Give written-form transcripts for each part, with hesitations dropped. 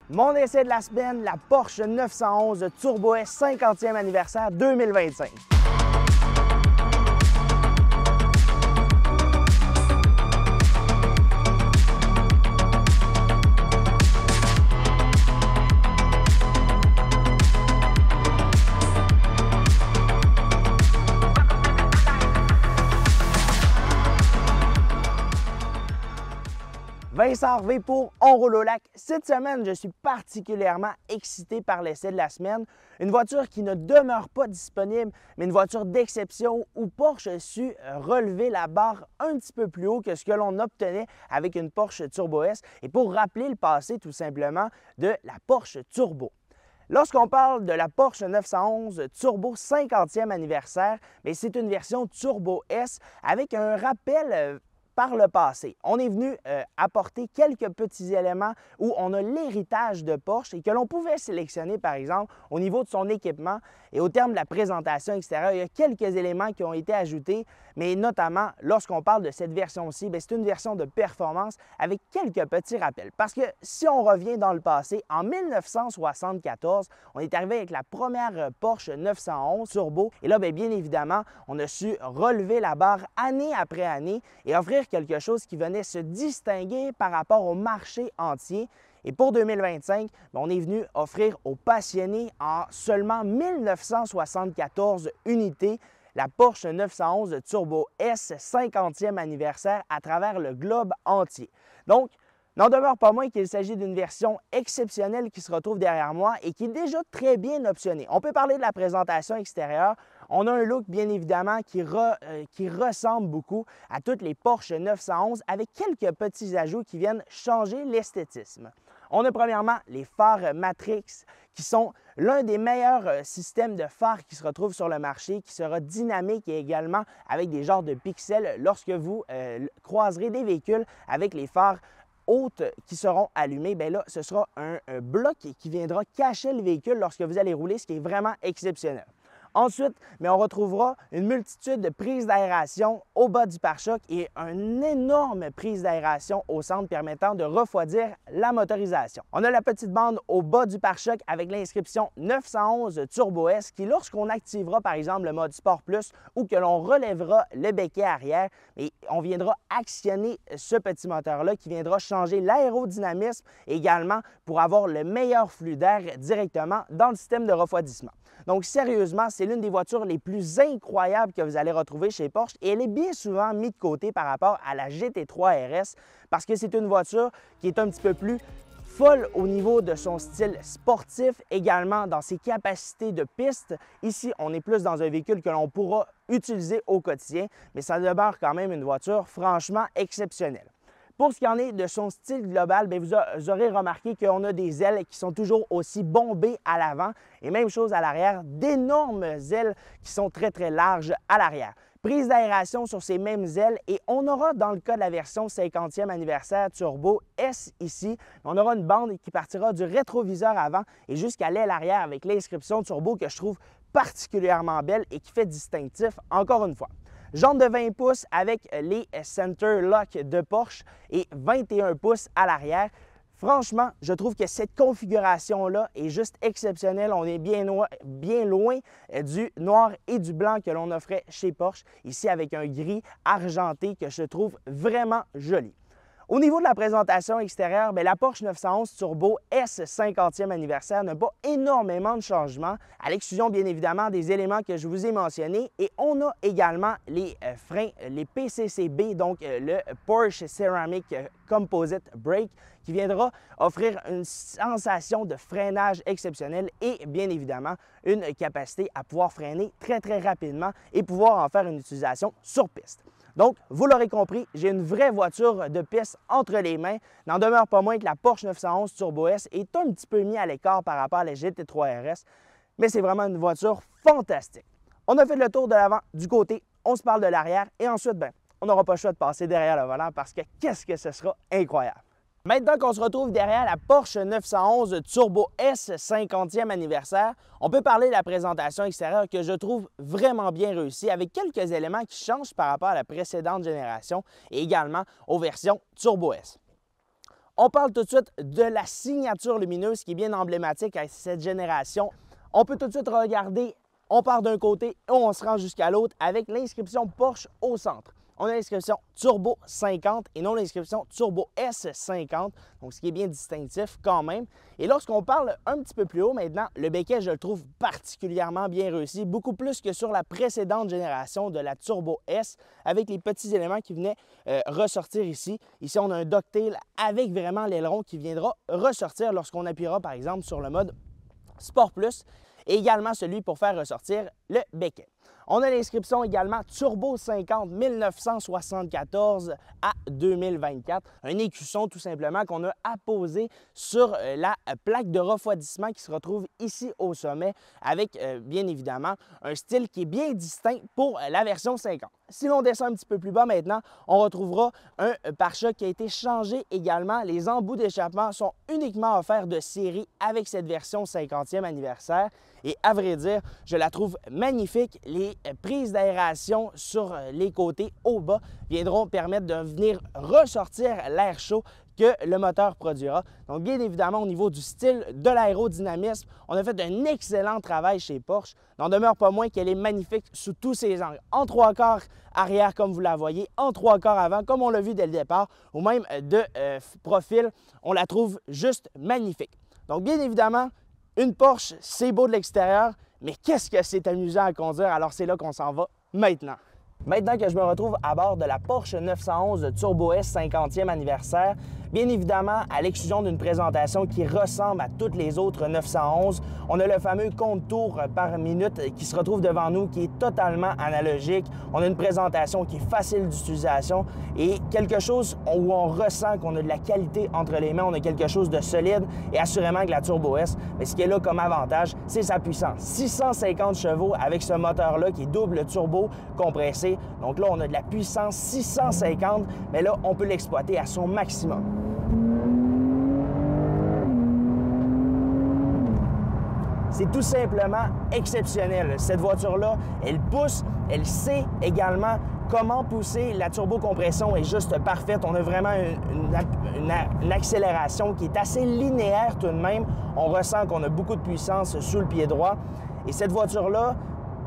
Mon essai de la semaine, la Porsche 911 Turbo S 50e anniversaire 2025. Vincent Harvey pour On roule au lac. Cette semaine, je suis particulièrement excité par l'essai de la semaine. Une voiture qui ne demeure pas disponible, mais une voiture d'exception où Porsche a su relever la barre un petit peu plus haut que ce que l'on obtenait avec une Porsche Turbo S. Et pour rappeler le passé tout simplement de la Porsche Turbo. Lorsqu'on parle de la Porsche 911 Turbo 50e anniversaire, c'est une version Turbo S avec un rappel par le passé. On est venu apporter quelques petits éléments où on a l'héritage de Porsche et que l'on pouvait sélectionner, par exemple, au niveau de son équipement et au terme de la présentation extérieure. Il y a quelques éléments qui ont été ajoutés, mais notamment, lorsqu'on parle de cette version-ci, c'est une version de performance avec quelques petits rappels. Parce que si on revient dans le passé, en 1974, on est arrivé avec la première Porsche 911 Turbo. Et là, bien évidemment, on a su relever la barre année après année et offrir quelque chose qui venait se distinguer par rapport au marché entier. Et pour 2025, on est venu offrir aux passionnés en seulement 1974 unités la Porsche 911 Turbo S 50e anniversaire à travers le globe entier. Donc, n'en demeure pas moins qu'il s'agit d'une version exceptionnelle qui se retrouve derrière moi et qui est déjà très bien optionnée. On peut parler de la présentation extérieure. On a un look, bien évidemment, qui ressemble beaucoup à toutes les Porsche 911 avec quelques petits ajouts qui viennent changer l'esthétisme. On a premièrement les phares Matrix qui sont l'un des meilleurs systèmes de phares qui se retrouvent sur le marché, qui sera dynamique et également avec des genres de pixels lorsque vous croiserez des véhicules avec les phares hautes qui seront allumées. Là, ce sera un bloc qui viendra cacher le véhicule lorsque vous allez rouler, ce qui est vraiment exceptionnel. Ensuite, on retrouvera une multitude de prises d'aération au bas du pare-choc et une énorme prise d'aération au centre permettant de refroidir la motorisation. On a la petite bande au bas du pare-choc avec l'inscription 911 Turbo S qui, lorsqu'on activera par exemple le mode Sport Plus ou que l'on relèvera le béquet arrière, on viendra actionner ce petit moteur-là qui viendra changer l'aérodynamisme également pour avoir le meilleur flux d'air directement dans le système de refroidissement. Donc, sérieusement, c'est l'une des voitures les plus incroyables que vous allez retrouver chez Porsche et elle est bien souvent mise de côté par rapport à la GT3 RS parce que c'est une voiture qui est un petit peu plus folle au niveau de son style sportif, également dans ses capacités de piste. Ici, on est plus dans un véhicule que l'on pourra utiliser au quotidien, mais ça demeure quand même une voiture franchement exceptionnelle. Pour ce qui en est de son style global, vous aurez remarqué qu'on a des ailes qui sont toujours aussi bombées à l'avant et même chose à l'arrière, d'énormes ailes qui sont très larges à l'arrière. Prise d'aération sur ces mêmes ailes et on aura dans le cas de la version 50e anniversaire Turbo S ici, on aura une bande qui partira du rétroviseur avant et jusqu'à l'aile arrière avec l'inscription Turbo que je trouve particulièrement belle et qui fait distinctif encore une fois. Jantes de 20 pouces avec les Center Lock de Porsche et 21 pouces à l'arrière. Franchement, je trouve que cette configuration-là est juste exceptionnelle. On est bien loin du noir et du blanc que l'on offrait chez Porsche, ici avec un gris argenté que je trouve vraiment joli. Au niveau de la présentation extérieure, la Porsche 911 Turbo S 50e anniversaire n'a pas énormément de changements, à l'exclusion bien évidemment des éléments que je vous ai mentionnés. Et on a également les freins, les PCCB, donc le Porsche Ceramic Composite Brake, qui viendra offrir une sensation de freinage exceptionnelle et bien évidemment une capacité à pouvoir freiner très rapidement et pouvoir en faire une utilisation sur piste. Donc, vous l'aurez compris, j'ai une vraie voiture de piste entre les mains. N'en demeure pas moins que la Porsche 911 Turbo S est un petit peu mis à l'écart par rapport à la GT3 RS, mais c'est vraiment une voiture fantastique. On a fait le tour de l'avant, du côté, on se parle de l'arrière et ensuite, on n'aura pas le choix de passer derrière le volant parce que qu'est-ce que ce sera incroyable! Maintenant qu'on se retrouve derrière la Porsche 911 Turbo S 50e anniversaire, on peut parler de la présentation extérieure que je trouve vraiment bien réussie avec quelques éléments qui changent par rapport à la précédente génération et également aux versions Turbo S. On parle tout de suite de la signature lumineuse qui est bien emblématique à cette génération. On peut tout de suite regarder, on part d'un côté et on se rend jusqu'à l'autre avec l'inscription Porsche au centre. On a l'inscription Turbo 50 et non l'inscription Turbo S50, donc ce qui est bien distinctif quand même. Et lorsqu'on parle un petit peu plus haut maintenant, le becquet, je le trouve particulièrement bien réussi, beaucoup plus que sur la précédente génération de la Turbo S, avec les petits éléments qui venaient ressortir ici. Ici, on a un ducktail avec vraiment l'aileron qui viendra ressortir lorsqu'on appuiera par exemple sur le mode Sport Plus, et également celui pour faire ressortir le becquet. On a l'inscription également Turbo 50 1974 à 2024, un écusson tout simplement qu'on a apposé sur la plaque de refroidissement qui se retrouve ici au sommet avec bien évidemment un style qui est bien distinct pour la version 50. Si l'on descend un petit peu plus bas maintenant, on retrouvera un pare-choc qui a été changé également. Les embouts d'échappement sont uniquement offerts de série avec cette version 50e anniversaire. Et à vrai dire, je la trouve magnifique. Les prises d'aération sur les côtés au bas viendront permettre de venir ressortir l'air chaud que le moteur produira. Donc, bien évidemment, au niveau du style, de l'aérodynamisme, on a fait un excellent travail chez Porsche. N'en demeure pas moins qu'elle est magnifique sous tous ses angles. En 3/4 arrière, comme vous la voyez, en 3/4 avant, comme on l'a vu dès le départ, ou même de profil, on la trouve juste magnifique. Donc, bien évidemment, une Porsche, c'est beau de l'extérieur, mais qu'est-ce que c'est amusant à conduire? Alors, c'est là qu'on s'en va maintenant. Maintenant que je me retrouve à bord de la Porsche 911 Turbo S 50e anniversaire, bien évidemment, à l'exclusion d'une présentation qui ressemble à toutes les autres 911, on a le fameux compte tours par minute qui se retrouve devant nous, qui est totalement analogique. On a une présentation qui est facile d'utilisation et quelque chose où on ressent qu'on a de la qualité entre les mains, on a quelque chose de solide et assurément que la Turbo S, mais ce qui est là comme avantage, c'est sa puissance. 650 chevaux avec ce moteur-là qui est double turbo compressé. Donc là, on a de la puissance 650, mais là, on peut l'exploiter à son maximum. C'est tout simplement exceptionnel. Cette voiture-là, elle pousse, elle sait également comment pousser. La turbocompression est juste parfaite. On a vraiment une accélération qui est assez linéaire tout de même. On ressent qu'on a beaucoup de puissance sous le pied droit. Et cette voiture-là,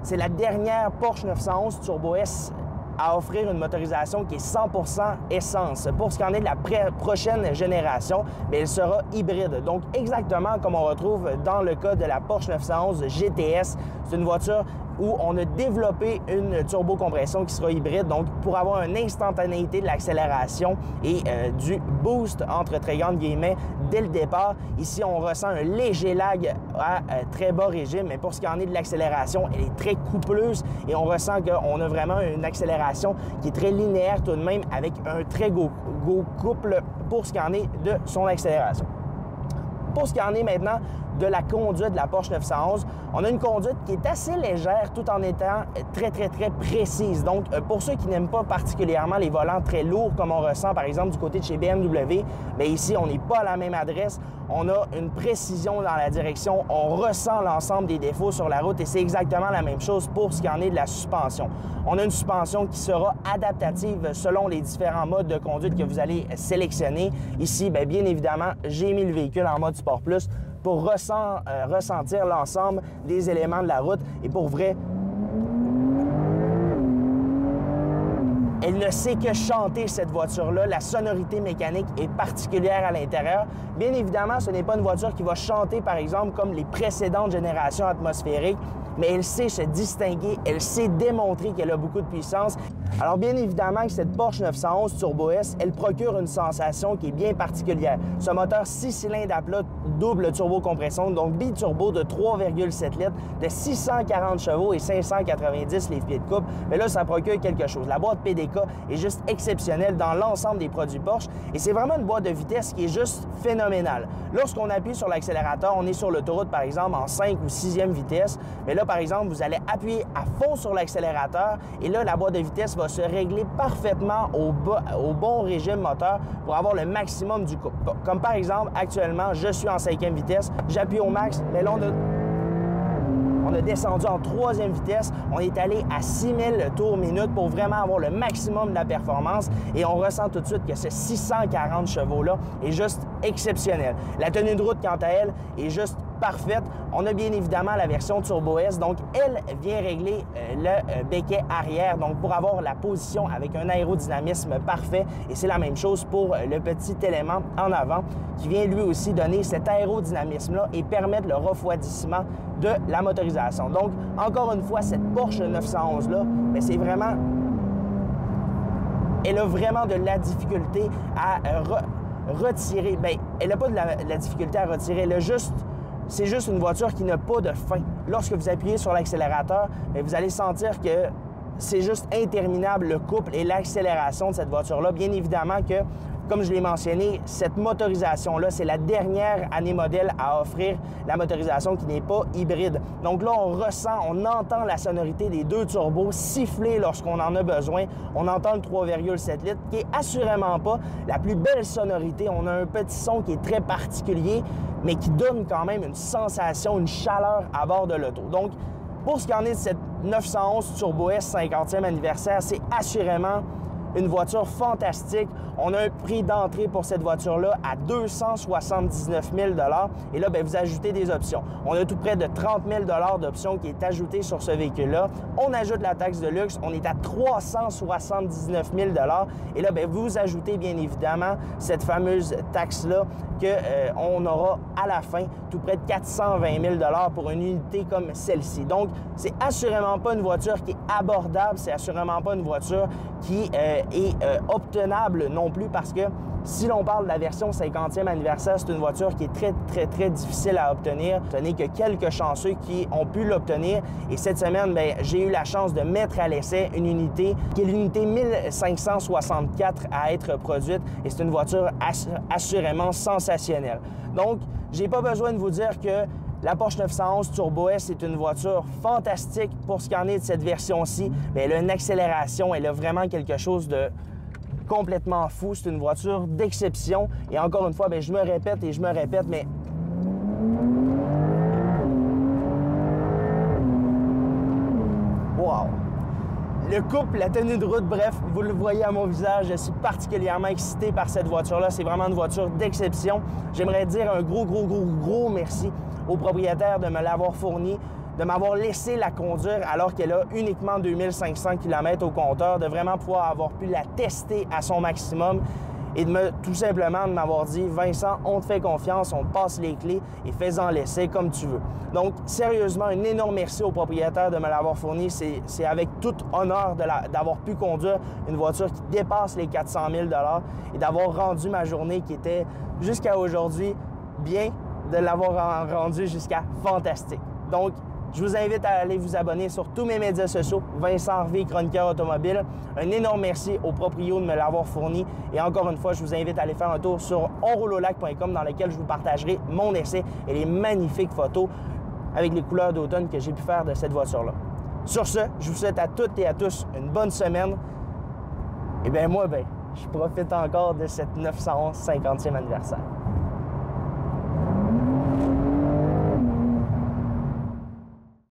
c'est la dernière Porsche 911 Turbo S à offrir une motorisation qui est 100% essence. Pour ce qui en est de la prochaine génération, bien, elle sera hybride. Donc, exactement comme on retrouve dans le cas de la Porsche 911 GTS. C'est une voiture où on a développé une turbocompression qui sera hybride, donc pour avoir une instantanéité de l'accélération et du boost entre très grandes guillemets dès le départ. Ici, on ressent un léger lag à très bas régime, mais pour ce qui en est de l'accélération, elle est très coupleuse et on ressent qu'on a vraiment une accélération qui est très linéaire tout de même avec un très go couple pour ce qui en est de son accélération. Pour ce qui en est maintenant de la conduite de la Porsche 911, on a une conduite qui est assez légère tout en étant très précise. Donc, pour ceux qui n'aiment pas particulièrement les volants très lourds comme on ressent par exemple du côté de chez BMW, bien ici, on n'est pas à la même adresse. On a une précision dans la direction, on ressent l'ensemble des défauts sur la route et c'est exactement la même chose pour ce qui en est de la suspension. On a une suspension qui sera adaptative selon les différents modes de conduite que vous allez sélectionner. Ici, bien évidemment, j'ai mis le véhicule en mode Sport Plus pour ressentir l'ensemble des éléments de la route. Et pour vrai, elle ne sait que chanter, cette voiture-là. La sonorité mécanique est particulière à l'intérieur. Bien évidemment, ce n'est pas une voiture qui va chanter, par exemple, comme les précédentes générations atmosphériques, mais elle sait se distinguer, elle sait démontrer qu'elle a beaucoup de puissance. Alors, bien évidemment que cette Porsche 911 Turbo S, elle procure une sensation qui est bien particulière. Ce moteur 6 cylindres à plat, double turbocompression, donc biturbo de 3,7 litres, de 640 chevaux et 590 livres-pieds de couple. Mais là, ça procure quelque chose. La boîte PDK est juste exceptionnelle dans l'ensemble des produits Porsche et c'est vraiment une boîte de vitesse qui est juste phénoménale. Lorsqu'on appuie sur l'accélérateur, on est sur l'autoroute, par exemple, en 5 ou 6e vitesse. Mais là, par exemple, vous allez appuyer à fond sur l'accélérateur et là, la boîte de vitesse va se régler parfaitement au bon régime moteur pour avoir le maximum du couple. Comme par exemple, actuellement, je suis en 5e vitesse, j'appuie au max, mais là, On a descendu en 3e vitesse. On est allé à 6000 tours minute pour vraiment avoir le maximum de la performance. Et on ressent tout de suite que ce 640 chevaux-là est juste exceptionnel. La tenue de route, quant à elle, est juste parfaite. On a bien évidemment la version Turbo S, donc elle vient régler le becquet arrière, donc pour avoir la position avec un aérodynamisme parfait. Et c'est la même chose pour le petit élément en avant qui vient lui aussi donner cet aérodynamisme-là et permettre le refroidissement de la motorisation. Donc, encore une fois, cette Porsche 911-là, c'est vraiment... Elle a vraiment de la difficulté à retirer. Bien, elle n'a pas de la difficulté à retirer, elle a juste... C'est juste une voiture qui n'a pas de fin. Lorsque vous appuyez sur l'accélérateur, vous allez sentir que c'est juste interminable le couple et l'accélération de cette voiture-là. Bien évidemment que, comme je l'ai mentionné, cette motorisation-là, c'est la dernière année modèle à offrir la motorisation qui n'est pas hybride. Donc là, on ressent, on entend la sonorité des deux turbos siffler lorsqu'on en a besoin. On entend le 3,7 litres qui est assurément pas la plus belle sonorité. On a un petit son qui est très particulier, mais qui donne quand même une sensation, une chaleur à bord de l'auto. Donc, pour ce qui en est de cette 911 Turbo S 50e anniversaire, c'est assurément une voiture fantastique. On a un prix d'entrée pour cette voiture-là à 279 000 $. Et là, vous ajoutez des options. On a tout près de 30 000 $ d'options qui est ajoutée sur ce véhicule-là. On ajoute la taxe de luxe. On est à 379 000 $. Et là, vous ajoutez bien évidemment cette fameuse taxe-là qu'on aura à la fin, tout près de 420 000 $ pour une unité comme celle-ci. Donc, c'est assurément pas une voiture qui est abordable. C'est assurément pas une voiture qui est obtenable non plus, parce que si l'on parle de la version 50e anniversaire, c'est une voiture qui est très difficile à obtenir. Ce n'est que quelques chanceux qui ont pu l'obtenir. Et cette semaine, j'ai eu la chance de mettre à l'essai une unité qui est l'unité 1564 à être produite. Et c'est une voiture assurément sensationnelle. Donc, j'ai pas besoin de vous dire que la Porsche 911 Turbo S est une voiture fantastique pour ce qui en est de cette version-ci. Elle a une accélération, elle a vraiment quelque chose de complètement fou. C'est une voiture d'exception. Et encore une fois, je me répète et je me répète, mais wow! Le couple, la tenue de route, bref, vous le voyez à mon visage, je suis particulièrement excité par cette voiture-là. C'est vraiment une voiture d'exception. J'aimerais dire un gros merci au propriétaire de me l'avoir fournie, de m'avoir laissé la conduire alors qu'elle a uniquement 2500 km au compteur, de vraiment pouvoir avoir pu la tester à son maximum et tout simplement de m'avoir dit « Vincent, on te fait confiance, on te passe les clés et fais-en l'essai comme tu veux. » Donc, sérieusement, un énorme merci au propriétaire de me l'avoir fourni. C'est avec tout honneur d'avoir pu conduire une voiture qui dépasse les 400 000 $ et d'avoir rendu ma journée qui était jusqu'à aujourd'hui bien, de l'avoir rendu jusqu'à fantastique. Donc, je vous invite à aller vous abonner sur tous mes médias sociaux, Vincent Harvey, chroniqueur automobile. Un énorme merci au proprio de me l'avoir fourni. Et encore une fois, je vous invite à aller faire un tour sur onroulolac.com dans lequel je vous partagerai mon essai et les magnifiques photos avec les couleurs d'automne que j'ai pu faire de cette voiture-là. Sur ce, je vous souhaite à toutes et à tous une bonne semaine. Et bien moi, je profite encore de cette 911 50e anniversaire.